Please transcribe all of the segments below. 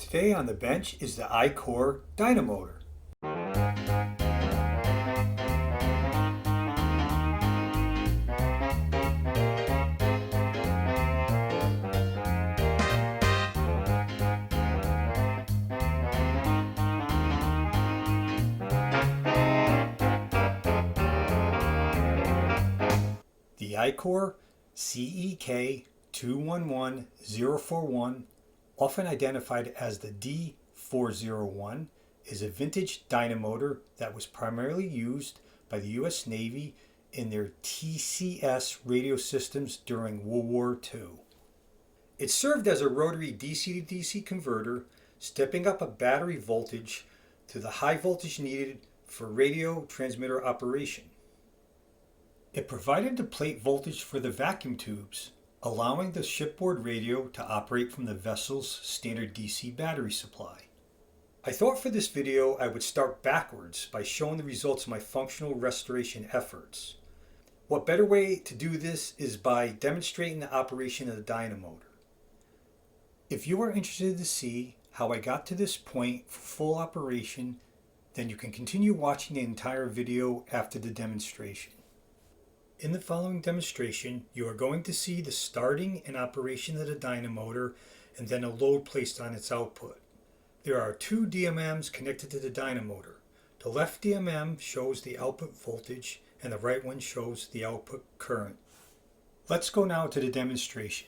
Today on the bench is the EICOR Dynamotor. The EICOR CEK211041, often identified as the D401, is a vintage dynamotor that was primarily used by the U.S. Navy in their TCS radio systems during World War II. It served as a rotary DC-to-DC converter, stepping up a battery voltage to the high voltage needed for radio transmitter operation. It provided the plate voltage for the vacuum tubes, allowing the shipboard radio to operate from the vessel's standard DC battery supply. I thought for this video I would start backwards by showing the results of my functional restoration efforts. What better way to do this is by demonstrating the operation of the dynamotor. If you are interested to see how I got to this point for full operation, then you can continue watching the entire video after the demonstration. In the following demonstration, you are going to see the starting and operation of the dynamotor and then a load placed on its output. There are two DMMs connected to the dynamotor. The left DMM shows the output voltage and the right one shows the output current. Let's go now to the demonstration.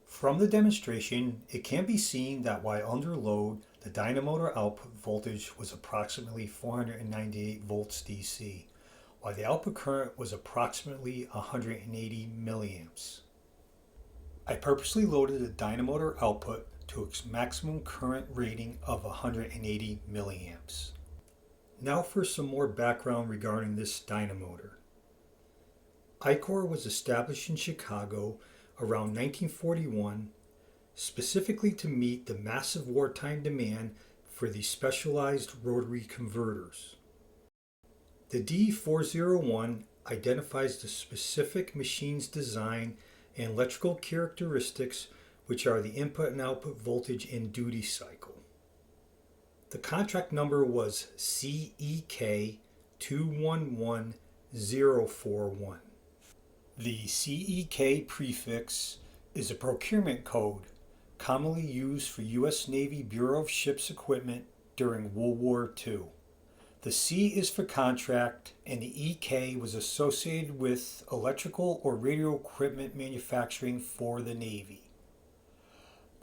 From the demonstration, it can be seen that while under load, the dynamotor output voltage was approximately 498 volts DC, while the output current was approximately 180 milliamps. I purposely loaded the dynamotor output to its maximum current rating of 180 milliamps. Now for some more background regarding this dynamotor. EICOR was established in Chicago around 1941, specifically to meet the massive wartime demand for the specialized rotary converters. The D401 identifies the specific machine's design and electrical characteristics, which are the input and output voltage and duty cycle. The contract number was CEK211041. The CEK prefix is a procurement code commonly used for U.S. Navy Bureau of Ships equipment during World War II. The C is for contract and the EK was associated with electrical or radio equipment manufacturing for the Navy.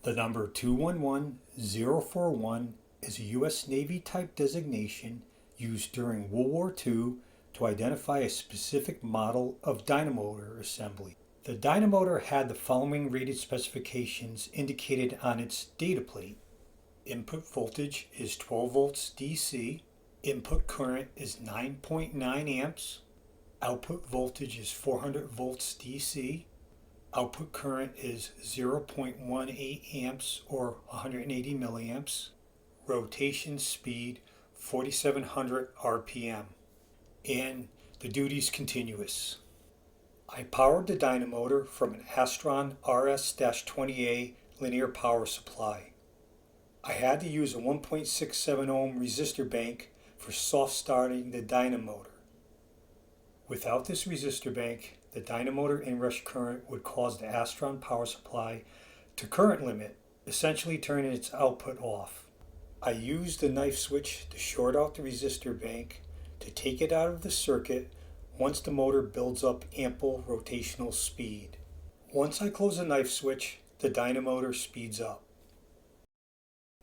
The number 211041 is a U.S. Navy type designation used during World War II to identify a specific model of dynamotor assembly. The dynamotor had the following rated specifications indicated on its data plate. Input voltage is 12 volts DC. Input current is 9.9 amps. Output voltage is 400 volts DC. Output current is 0.18 amps or 180 milliamps. Rotation speed 4700 RPM. And the duty's continuous. I powered the dynamotor from an Astron RS-20A linear power supply. I had to use a 1.67 ohm resistor bank for soft starting the dynamotor. Without this resistor bank, the dynamotor inrush current would cause the Astron power supply to current limit, essentially turning its output off. I used the knife switch to short out the resistor bank to take it out of the circuit once the motor builds up ample rotational speed. Once I close the knife switch, the dynamotor speeds up.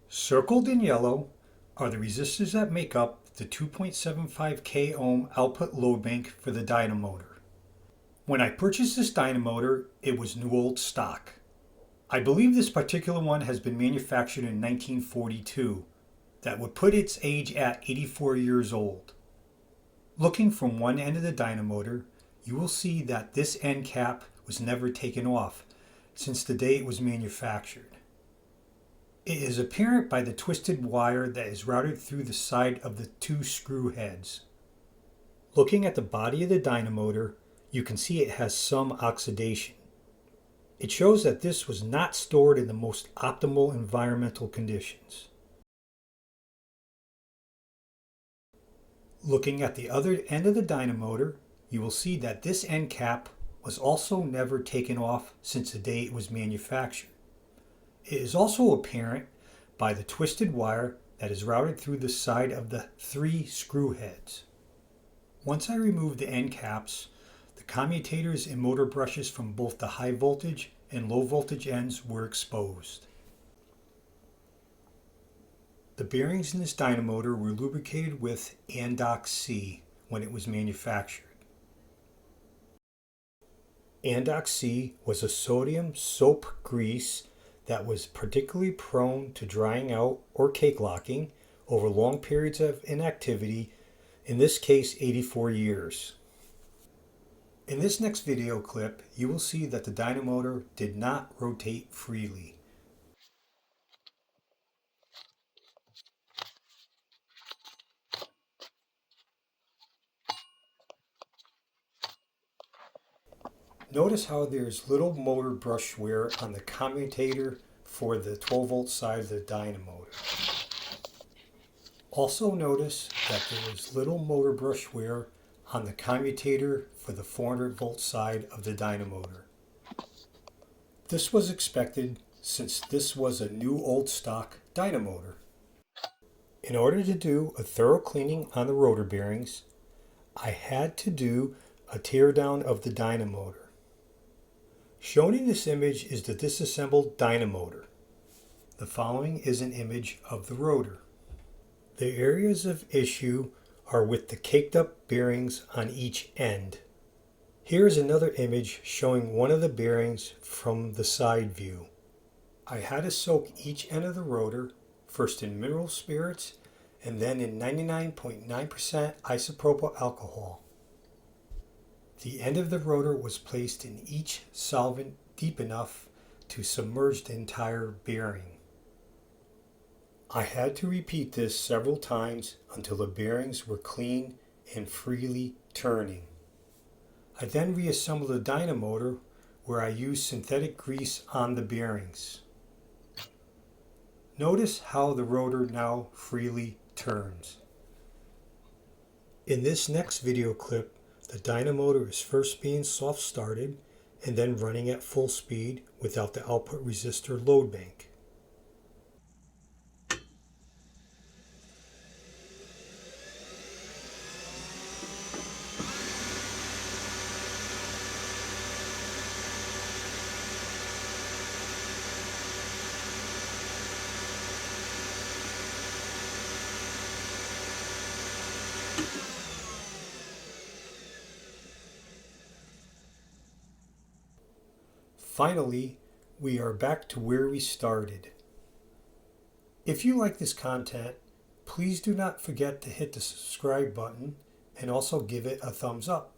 Circled in yellow are the resistors that make up the 2.75 k ohm output load bank for the dynamotor. When I purchased this dynamotor, it was new old stock. I believe this particular one has been manufactured in 1942. That would put its age at 84 years old. Looking from one end of the dynamotor, you will see that this end cap was never taken off since the day it was manufactured. It is apparent by the twisted wire that is routed through the side of the two screw heads. Looking at the body of the dynamotor, you can see it has some oxidation. It shows that this was not stored in the most optimal environmental conditions. Looking at the other end of the dynamotor, you will see that this end cap was also never taken off since the day it was manufactured. It is also apparent by the twisted wire that is routed through the side of the three screw heads. Once I removed the end caps, the commutators and motor brushes from both the high voltage and low voltage ends were exposed. The bearings in this dynamotor were lubricated with Andox C when it was manufactured. Andox C was a sodium soap grease that was particularly prone to drying out or cake locking over long periods of inactivity, in this case 84 years. In this next video clip, you will see that the dynamotor did not rotate freely. Notice how there's little motor brush wear on the commutator for the 12 volt side of the dynamotor. Also notice that there is little motor brush wear on the commutator for the 400 volt side of the dynamotor. This was expected since this was a new old stock dynamotor. In order to do a thorough cleaning on the rotor bearings, I had to do a teardown of the dynamotor. Shown in this image is the disassembled dynamotor. The following is an image of the rotor. The areas of issue are with the caked up bearings on each end. Here is another image showing one of the bearings from the side view. I had to soak each end of the rotor, first in mineral spirits and then in 99.9% isopropyl alcohol. The end of the rotor was placed in each solvent deep enough to submerge the entire bearing. I had to repeat this several times until the bearings were clean and freely turning. I then reassembled the dynamotor where I used synthetic grease on the bearings. Notice how the rotor now freely turns. In this next video clip, the dynamotor is first being soft started and then running at full speed without the output resistor load bank. Finally, we are back to where we started. If you like this content, please do not forget to hit the subscribe button and also give it a thumbs up.